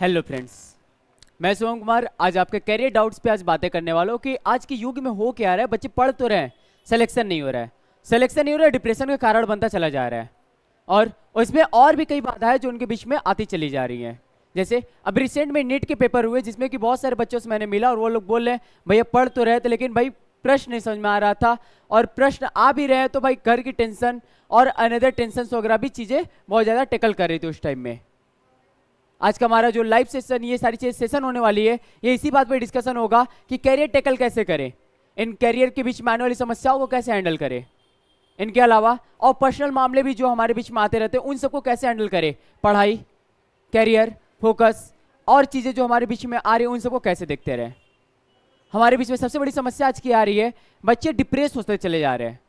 Hello friends, मैं शिवम कुमार आज आपके कैरियर डाउट्स पे आज बातें करने वाला हूँ कि आज के युग में हो क्या रहा है। बच्चे पढ़ तो रहे हैं, सिलेक्शन नहीं हो रहा है। सिलेक्शन नहीं हो रहा है, डिप्रेशन का कारण बनता चला जा रहा है। और इसमें और भी कई बाधाएं जो उनके बीच में आती चली जा रही हैं। जैसे अब रिसेंट में नीट के पेपर हुए जिसमें कि बहुत सारे बच्चों से मैंने मिला और वो लोग बोल रहे हैं भैया पढ़ तो रहे थे लेकिन भाई प्रश्न नहीं समझ में आ रहा था, और प्रश्न आ भी रहे हैं तो भाई घर की टेंशन और अनदर टेंशन वगैरह भी चीज़ें बहुत ज़्यादा टेकल कर रही थी उस टाइम में। आज का हमारा जो लाइव सेशन, ये सारी चीज़ सेशन होने वाली है, ये इसी बात पे डिस्कशन होगा कि कैरियर टैकल कैसे करें, इन कैरियर के बीच में आने वाली समस्याओं को कैसे हैंडल करें। इनके अलावा और पर्सनल मामले भी जो हमारे बीच में आते रहते हैं उन सबको कैसे हैंडल करें। पढ़ाई, कैरियर, फोकस और चीज़ें जो हमारे बीच में आ रही है उन सबको कैसे देखते रहें। हमारे बीच में सबसे बड़ी समस्या आज की आ रही है, बच्चे डिप्रेस होते चले जा रहे हैं।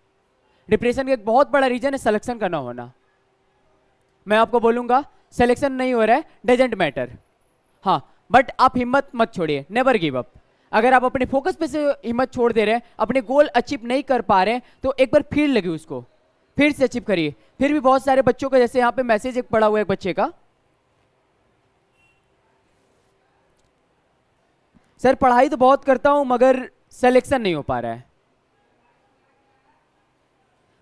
डिप्रेशन का एक बहुत बड़ा रीजन है सिलेक्शन का ना होना। मैं आपको बोलूंगा सिलेक्शन नहीं हो रहा है, डजेंट मैटर। हाँ, बट आप हिम्मत मत छोड़िए, नेवर गिव अप। अगर आप अपने फोकस पे से हिम्मत छोड़ दे रहे हैं, अपने गोल अचीव नहीं कर पा रहे हैं, तो एक बार फिर लगे उसको, फिर से अचीव करिए। फिर भी बहुत सारे बच्चों का, जैसे यहाँ पे मैसेज एक पड़ा हुआ है एक बच्चे का, सर पढ़ाई तो बहुत करता हूं मगर सिलेक्शन नहीं हो पा रहा है।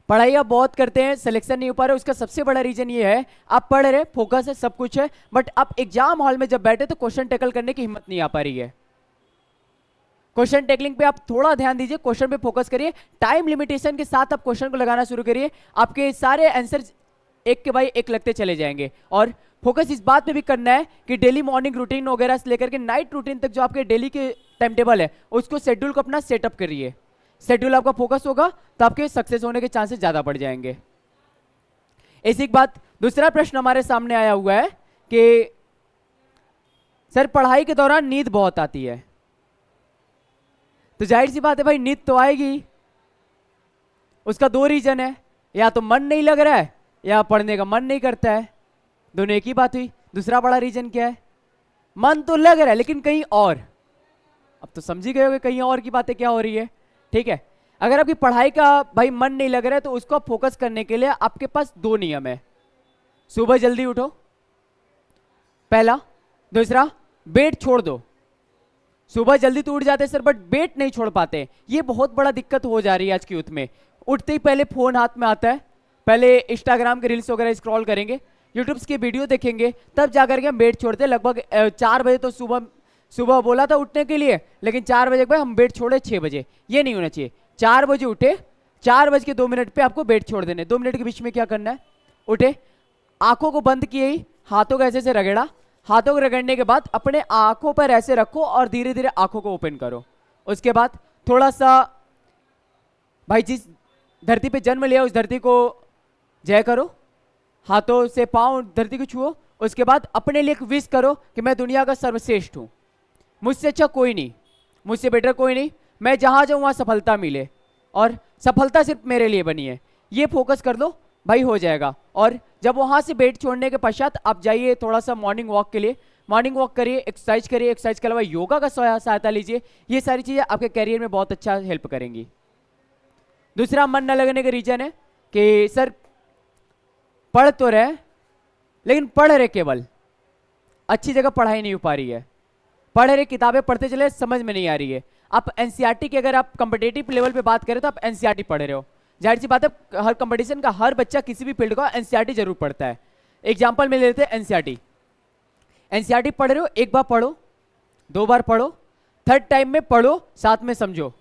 पढ़ाई आप बहुत करते हैं, सिलेक्शन नहीं हो पा रहा है, उसका सबसे बड़ा रीजन ये है आप पढ़ रहे, फोकस है, सब कुछ है, बट आप एग्जाम हॉल में जब बैठे तो क्वेश्चन टैकल करने की हिम्मत नहीं आ पा रही है। क्वेश्चन टैकलिंग पे आप थोड़ा ध्यान दीजिए, क्वेश्चन पे फोकस करिए, टाइम लिमिटेशन के साथ आप क्वेश्चन को लगाना शुरू करिए। आपके सारे आंसर एक के बाद एक लगते चले जाएंगे। और फोकस इस बात पे भी करना है कि डेली मॉर्निंग रूटीन वगैरह से लेकर के नाइट रूटीन तक जो आपके डेली के टाइम टेबल है उसको शेड्यूल को अपना सेटअप करिए। शेड्यूल आपका फोकस होगा तो आपके सक्सेस होने के चांसेस ज्यादा बढ़ जाएंगे। ऐसी एक बात, दूसरा प्रश्न हमारे सामने आया हुआ है कि सर पढ़ाई के दौरान नींद बहुत आती है। तो जाहिर सी बात है भाई, नींद तो आएगी। उसका दो रीजन है, या तो मन नहीं लग रहा है या पढ़ने का मन नहीं करता है, दोनों एक ही बात हुई। दूसरा बड़ा रीजन क्या है, मन तो लग रहा है लेकिन कहीं और। अब तो समझ ही गए होगे कहीं और की बातें क्या हो रही है, ठीक है। अगर आपकी पढ़ाई का भाई मन नहीं लग रहा है तो उसको फोकस करने के लिए आपके पास दो नियम है। सुबह जल्दी उठो, पहला। दूसरा, बेड छोड़ दो। सुबह जल्दी तो उठ जाते सर, बट बेड नहीं छोड़ पाते, ये बहुत बड़ा दिक्कत हो जा रही है आज की यूथ में। उठते ही पहले फोन हाथ में आता है, पहले इंस्टाग्राम के रील्स वगैरह स्क्रॉल करेंगे, यूट्यूब्स के वीडियो देखेंगे, तब जाकर के हम बेड छोड़ते हैं। लगभग 4 बजे तो सुबह बोला था उठने के लिए, लेकिन 4 बजे के बाद हम बेड छोड़े 6 बजे। ये नहीं होना चाहिए। 4 बजे उठे, 4:02 पे आपको बेड छोड़ देने। 2 मिनट के बीच में क्या करना है, उठे, आंखों को बंद किए ही हाथों को ऐसे से रगड़ा। हाथों को रगड़ने के बाद अपने आंखों पर ऐसे रखो और धीरे धीरे आंखों को ओपन करो। उसके बाद थोड़ा सा भाई जिस धरती पे जन्म लिया उस धरती को जय करो, हाथों से पांव धरती को छुओ। उसके बाद अपने लिए एक विश करो कि मैं दुनिया का सर्वश्रेष्ठ हूं, मुझसे अच्छा कोई नहीं, मुझसे बेटर कोई नहीं, मैं जहां जाऊं वहां सफलता मिले और सफलता सिर्फ मेरे लिए बनी है। ये फोकस कर दो भाई, हो जाएगा। और जब वहां से बेड छोड़ने के पश्चात आप जाइए थोड़ा सा मॉर्निंग वॉक के लिए, मॉर्निंग वॉक करिए, एक्सरसाइज करिए, एक्सरसाइज के अलावा योगा का सहायता लीजिए। ये सारी चीजें आपके कैरियर में बहुत अच्छा हेल्प करेंगी। दूसरा मन न लगने का रीजन है कि सर पढ़ तो रहे लेकिन पढ़ रहे, केवल अच्छी जगह पढ़ाई नहीं हो पा रही है। पढ़ रहे, किताबें पढ़ते चले, समझ में नहीं आ रही है। आप एनसीईआरटी की अगर आप कंपिटेटिव लेवल पे बात करें तो आप एनसीईआरटी पढ़ रहे हो, जाहिर सी बात है हर कंपटीशन का हर बच्चा किसी भी फील्ड का एनसीईआरटी जरूर पढ़ता है। एग्जांपल में लेते हैं एनसीईआरटी। एनसीईआरटी पढ़ रहे हो, एक बार पढ़ो, 2 बार पढ़ो, थर्ड टाइम में पढ़ो, साथ में समझो,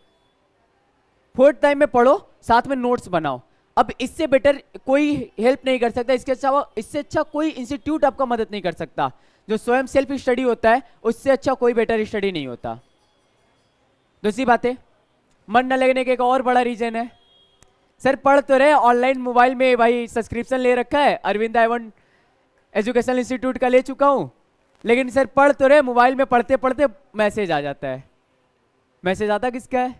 फोर्थ टाइम में पढ़ो, साथ में नोट्स बनाओ। अब इससे बेटर कोई हेल्प नहीं कर सकता, इससे अच्छा कोई इंस्टीट्यूट आपका मदद नहीं कर सकता। जो स्वयं सेल्फ स्टडी होता है उससे अच्छा कोई बेटर स्टडी नहीं होता। दूसरी बात है, मन न लगने के एक और बड़ा रीजन है, सर पढ़ तो रहे, ऑनलाइन मोबाइल में भाई सब्सक्रिप्शन ले रखा है, अरविंद आइवन एजुकेशनल इंस्टीट्यूट का ले चुका हूं, लेकिन सर पढ़ तो रहे, मोबाइल में पढ़ते पढ़ते मैसेज आ जाता है। मैसेज आता किसका है,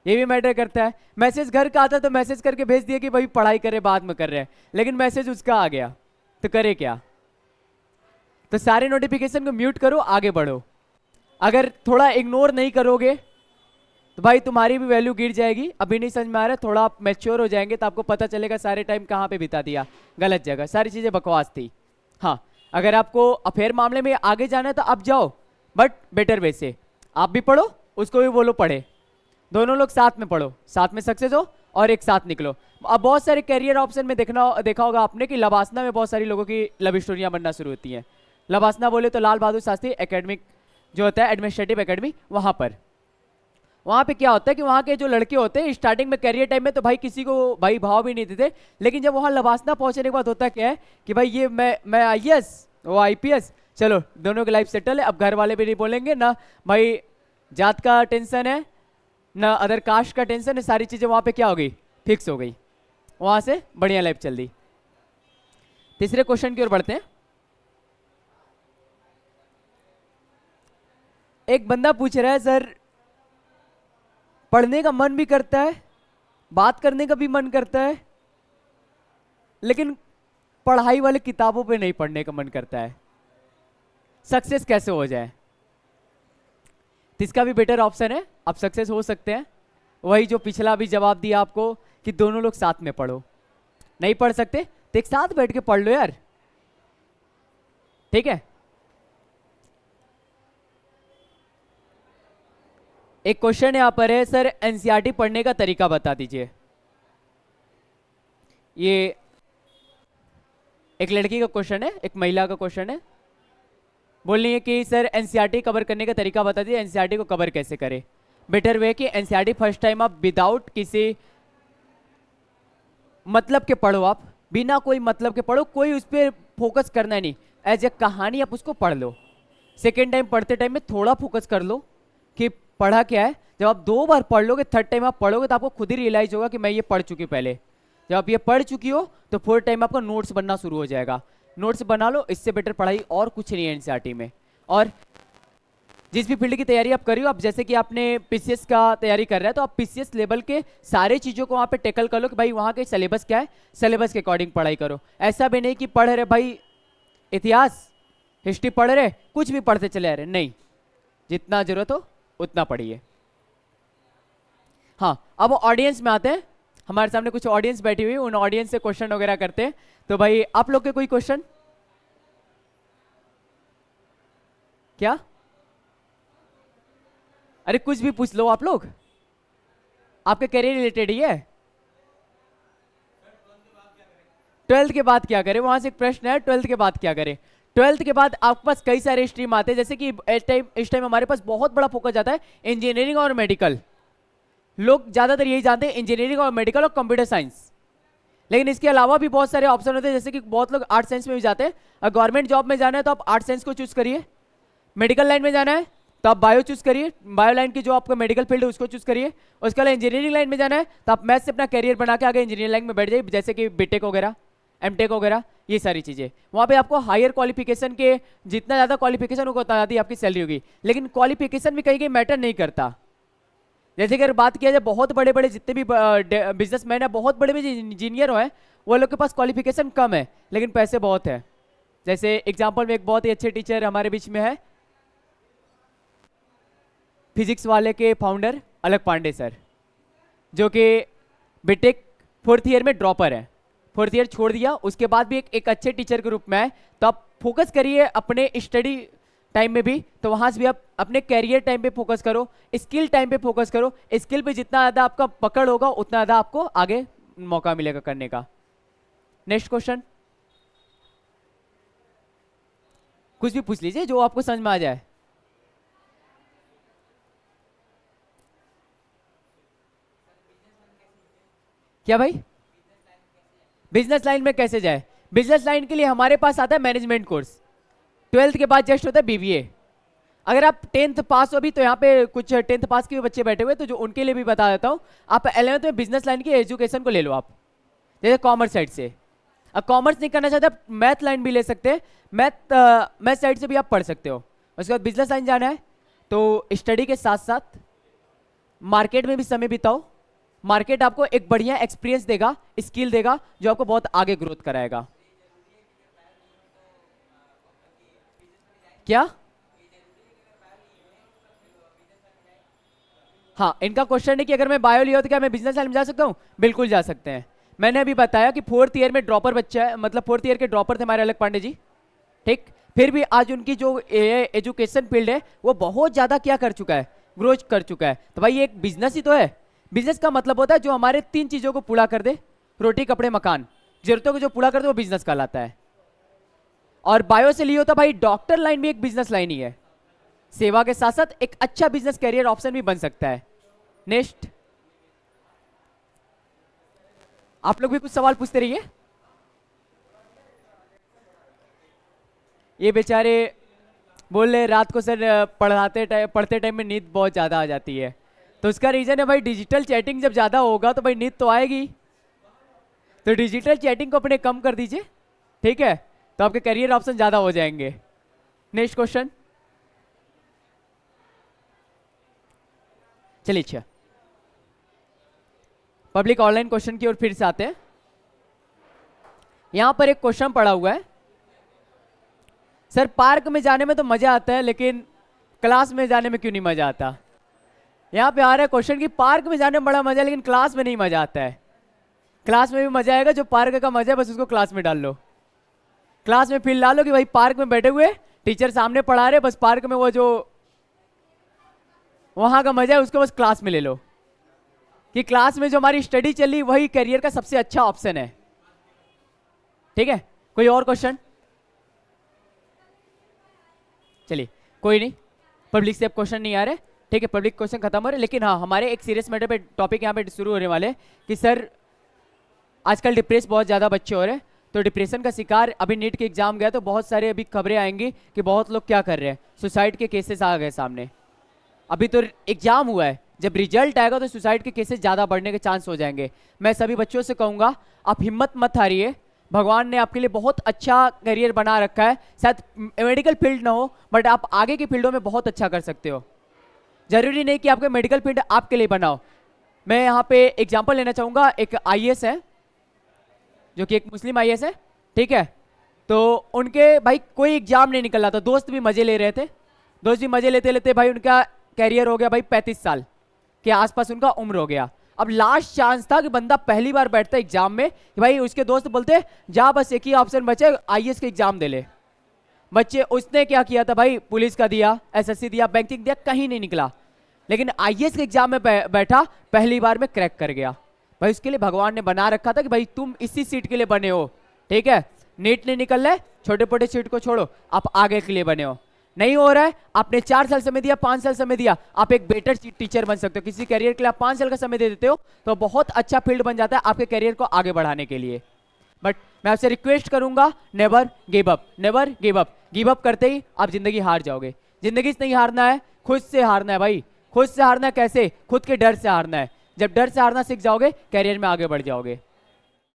ये भी मैटर करता है। मैसेज घर का आता तो मैसेज करके भेज दिया कि भाई पढ़ाई करे, बाद में कर रहे हैं, लेकिन मैसेज उसका आ गया तो करे क्या। तो सारे नोटिफिकेशन को म्यूट करो, आगे बढ़ो। अगर थोड़ा इग्नोर नहीं करोगे तो भाई तुम्हारी भी वैल्यू गिर जाएगी। अभी नहीं समझ में आ रहा है, थोड़ा आप मैच्योर हो जाएंगे तो आपको पता चलेगा सारे टाइम कहाँ पे बिता दिया, गलत जगह, सारी चीजें बकवास थी। हाँ, अगर आपको अफेयर मामले में आगे जाना है तो आप जाओ, बट बेटर वे से आप भी पढ़ो, उसको भी बोलो पढ़े, दोनों लोग साथ में पढ़ो, साथ में सक्सेस हो और एक साथ निकलो। अब बहुत सारे करियर ऑप्शन में देखा होगा आपने कि लवासना में बहुत सारी लोगों की लव स्टोरियां बनना शुरू होती हैं। लवासना बोले तो लाल बहादुर शास्त्री एकेडमिक जो होता है एडमिनिस्ट्रेटिव एकेडमी, वहाँ पे क्या होता है कि वहाँ के जो लड़के होते हैं स्टार्टिंग में करियर टाइम में तो भाई किसी को भाई भाव भी नहीं देते, लेकिन जब वहाँ लवासना पहुँचने के बाद होता क्या है कि भाई ये मैं IAS वो IPS, चलो दोनों की लाइफ सेटल है। अब घर वाले भी नहीं बोलेंगे ना, भाई जात का टेंशन है ना अदर कास्ट का टेंशन है, सारी चीज़ें वहाँ पे क्या हो गई, फिक्स हो गई, वहाँ से बढ़िया लाइफ चल दी। तीसरे क्वेश्चन की ओर बढ़ते हैं। एक बंदा पूछ रहा है सर पढ़ने का मन भी करता है, बात करने का भी मन करता है, लेकिन पढ़ाई वाले किताबों पे नहीं पढ़ने का मन करता है, सक्सेस कैसे हो जाए? तो इसका भी बेटर ऑप्शन है, आप सक्सेस हो सकते हैं। वही जो पिछला भी जवाब दिया आपको कि दोनों लोग साथ में पढ़ो। नहीं पढ़ सकते तो एक साथ बैठ के पढ़ लो यार, ठीक है। एक क्वेश्चन यहाँ पर है सर एनसीईआरटी पढ़ने का तरीका बता दीजिए। ये एक लड़की का क्वेश्चन है, एक महिला का क्वेश्चन है, बोल रही है कि सर एनसीईआरटी कवर करने का तरीका बता दीजिए, एनसीईआरटी को कवर कैसे करें। बेटर वे कि एनसीईआरटी फर्स्ट टाइम आप विदाउट किसी मतलब के पढ़ो, आप बिना कोई मतलब के पढ़ो, कोई उस पर फोकस करना नहीं, एज ए कहानी आप उसको पढ़ लो। सेकेंड टाइम पढ़ते टाइम में थोड़ा फोकस कर लो कि पढ़ा क्या है। जब आप 2 बार पढ़ लोगे, थर्ड टाइम आप पढ़ोगे तो आपको खुद ही रियलाइज होगा कि मैं ये पढ़ चुकी पहले। जब आप ये पढ़ चुकी हो तो फोर्थ टाइम आपका नोट्स बनना शुरू हो जाएगा। नोट्स बना लो, इससे बेटर पढ़ाई और कुछ नहीं है एनसीईआरटी में। और जिस भी फील्ड की तैयारी आप कर रही हो, आप जैसे कि आपने पीसीएस का तैयारी कर रहे हैं तो आप पीसीएस लेवल के सारे चीज़ों को वहाँ पे टेकल कर लो कि भाई वहाँ के सिलेबस क्या है, सिलेबस के अकॉर्डिंग पढ़ाई करो। ऐसा भी नहीं कि पढ़ रहे भाई इतिहास हिस्ट्री पढ़ रहे कुछ भी पढ़ते चले आ रहे, नहीं, जितना जरूरत हो उतना पढ़िए। हाँ, अब ऑडियंस में आते हैं। हमारे सामने कुछ ऑडियंस बैठी हुई, उन ऑडियंस से क्वेश्चन वगैरह करते हैं। तो भाई आप लोग के कोई क्वेश्चन? क्या? अरे कुछ भी पूछ लो आप लोग, आपके करियर रिलेटेड ही है। 12th के बाद क्या करें, वहां से एक प्रश्न है, 12th के बाद क्या करें। 12th के बाद आपके पास कई सारे स्ट्रीम आते हैं, जैसे कि इस टाइम हमारे पास बहुत बड़ा फोकस जाता है इंजीनियरिंग और मेडिकल। लोग ज्यादातर यही जानते हैं इंजीनियरिंग और मेडिकल और कंप्यूटर साइंस, लेकिन इसके अलावा भी बहुत सारे ऑप्शन होते हैं, जैसे कि बहुत लोग आर्ट साइंस में भी जाते हैं। अगर गवर्नमेंट जॉब में जाना है तो आप आर्ट साइंस को चूज करिए, मेडिकल लाइन में जाना है तो आप बायो चूज करिए, बायो लाइन की जो आपका मेडिकल फील्ड है उसको चूज करिए। उसके अलावा इंजीनियरिंग लाइन में जाना है तो आप मैथ से अपना कैरियर बना के आगे इंजीनियरिंग लाइन में बैठ जाइए, जैसे कि बीटेक वगैरह, एमटेक वगैरह, ये सारी चीजें। वहाँ पे आपको हायर क्वालिफिकेशन के जितना ज्यादा क्वालिफिकेशन होगा उतना ज्यादा आपकी सैलरी होगी, लेकिन क्वालिफिकेशन भी कहीं कहीं मैटर नहीं करता। जैसे कि अगर बात किया जाए बहुत बड़े बड़े जितने भी बिजनेसमैन है, बहुत बड़े बड़े इंजीनियर हैं, वो लोग के पास क्वालिफिकेशन कम है लेकिन पैसे बहुत है। जैसे एग्जाम्पल में एक बहुत ही अच्छे टीचर हमारे बीच में है, फिजिक्स वाले के फाउंडर अलक पांडे सर, जो कि बीटेक 4th ईयर में ड्रॉपर है, 4th ईयर छोड़ दिया, उसके बाद भी एक अच्छे टीचर के रूप में है। तो आप फोकस करिए अपने स्टडी टाइम में भी, तो वहां से भी आप अपने कैरियर टाइम पे फोकस करो, स्किल टाइम पे फोकस करो। स्किल पे जितना ज्यादा आपका पकड़ होगा उतना ज्यादा आपको आगे मौका मिलेगा करने का। नेक्स्ट क्वेश्चन, कुछ भी पूछ लीजिए जो आपको समझ में आ जाए। क्या भाई? बिजनेस लाइन में कैसे जाए? बिजनेस लाइन के लिए हमारे पास आता है मैनेजमेंट कोर्स, 12th के बाद जस्ट होता है बीबीए। अगर आप 10th पास हो भी, तो यहाँ पे कुछ 10th पास के भी बच्चे बैठे हुए, तो जो उनके लिए भी बता देता हूँ, आप 11th में बिजनेस लाइन की एजुकेशन को ले लो। आप जैसे कॉमर्स साइड से, अब कॉमर्स नहीं करना चाहते आप मैथ लाइन भी ले सकते हैं, मैथ साइड से भी आप पढ़ सकते हो। उसके बाद बिजनेस लाइन जाना है तो स्टडी के साथ साथ मार्केट में भी समय बिताओ। मार्केट आपको एक बढ़िया एक्सपीरियंस देगा, स्किल देगा, जो आपको बहुत आगे ग्रोथ कराएगा। क्या? हाँ, इनका क्वेश्चन है कि अगर मैं बायो लिया तो क्या मैं बिजनेस लाइन में जा सकता हूँ? बिल्कुल जा सकते हैं। मैंने अभी बताया कि 4th ईयर में ड्रॉपर बच्चा है, मतलब 4th ईयर के ड्रॉपर थे हमारे अलक पांडे जी, ठीक। फिर भी आज उनकी जो एजुकेशन फील्ड है वो बहुत ज्यादा क्या कर चुका है, ग्रो कर चुका है। तो भाई ये एक बिजनेस ही तो है। बिजनेस का मतलब होता है जो हमारे 3 चीजों को पूरा कर दे, रोटी कपड़े मकान, जरूरतों को जो पूरा कर दे वो बिजनेस कहलाता है। और बायो से लियो तो भाई डॉक्टर लाइन भी एक बिजनेस लाइन ही है। सेवा के साथ साथ एक अच्छा बिजनेस कैरियर ऑप्शन भी बन सकता है। नेक्स्ट, आप लोग भी कुछ सवाल पूछते रहिए। ये बेचारे बोल रहे रात को सर पढ़ते टाइम में नींद बहुत ज्यादा आ जाती है। तो उसका रीजन है भाई डिजिटल चैटिंग जब ज्यादा होगा तो भाई नींद तो आएगी। तो डिजिटल चैटिंग को अपने कम कर दीजिए, ठीक है, तो आपके करियर ऑप्शन ज्यादा हो जाएंगे। नेक्स्ट क्वेश्चन, चलिए अच्छा पब्लिक ऑनलाइन क्वेश्चन की ओर फिर से आते हैं। यहां पर एक क्वेश्चन पड़ा हुआ है, सर पार्क में जाने में तो मजा आता है लेकिन क्लास में जाने में क्यों नहीं मजा आता। यहां पे आ रहा है क्वेश्चन कि पार्क में जाने में बड़ा मजा है लेकिन क्लास में नहीं मजा आता है। क्लास में भी मजा आएगा, जो पार्क का मजा है बस उसको क्लास में डाल लो। क्लास में फील ला लो कि भाई पार्क में बैठे हुए टीचर सामने पढ़ा रहे, बस पार्क में वो जो वहां का मजा है उसको बस क्लास में ले लो, कि क्लास में जो हमारी स्टडी चली वही करियर का सबसे अच्छा ऑप्शन है। ठीक है, कोई और क्वेश्चन? चलिए कोई नहीं, पब्लिक से अब क्वेश्चन नहीं आ रहे, ठीक है, पब्लिक क्वेश्चन खत्म हो रहे। लेकिन हाँ, हमारे एक सीरियस मैटर पे टॉपिक यहाँ पे शुरू होने वाले कि सर आजकल डिप्रेस बहुत ज़्यादा बच्चे हो रहे हैं, तो डिप्रेशन का शिकार, अभी नीट के एग्जाम गया तो बहुत सारे अभी खबरें आएंगी कि बहुत लोग क्या कर रहे हैं, सुसाइड के केसेस आ गए सामने। अभी तो एग्जाम हुआ है, जब रिजल्ट आएगा तो सुसाइड के केसेस ज़्यादा बढ़ने के चांस हो जाएंगे। मैं सभी बच्चों से कहूँगा आप हिम्मत मत हारिए, भगवान ने आपके लिए बहुत अच्छा करियर बना रखा है। शायद मेडिकल फील्ड ना हो बट आप आगे की फील्डों में बहुत अच्छा कर सकते हो। जरूरी नहीं कि आपके मेडिकल फील्ड आपके लिए बनाओ। मैं यहाँ पे एग्जांपल लेना चाहूँगा, एक आईएएस है जो कि एक मुस्लिम आईएएस है, ठीक है, तो उनके भाई कोई एग्जाम नहीं निकल रहा था, दोस्त भी मजे ले रहे थे, दोस्त भी मजे लेते लेते भाई उनका कैरियर हो गया भाई 35 साल के आसपास उनका उम्र हो गया। अब लास्ट चांस था कि बंदा पहली बार बैठता एग्जाम में, कि भाई उसके दोस्त बोलते जा बस एक ही ऑप्शन बचे, आईएएस के एग्जाम दे ले। बच्चे उसने क्या किया था भाई, पुलिस का दिया, एसएससी दिया, बैंकिंग दिया, कहीं नहीं निकला, लेकिन आईएएस के एग्जाम में बैठा, पहली बार में क्रैक कर गया। भाई उसके लिए भगवान ने बना रखा था कि भाई तुम इसी सीट के लिए बने हो, ठीक है, नीट नहीं निकल रहा है, छोटे छोटे सीट को छोड़ो, आप आगे के लिए बने हो। नहीं हो रहा है, आपने 4 साल समय दिया, 5 साल समय दिया, आप एक बेटर टीचर बन सकते हो। किसी करियर के लिए आप 5 साल का समय दे देते हो तो बहुत अच्छा फील्ड बन जाता है आपके करियर को आगे बढ़ाने के लिए। बट मैं आपसे रिक्वेस्ट करूंगा, never give up, never give up. Give up करते ही आप जिंदगी हार जाओगे। जिंदगी से नहीं हारना है, खुद से हारना है भाई। खुद से हारना है कैसे? खुद के डर से हारना है। जब डर से हारना सीख जाओगे, कैरियर में आगे बढ़ जाओगे।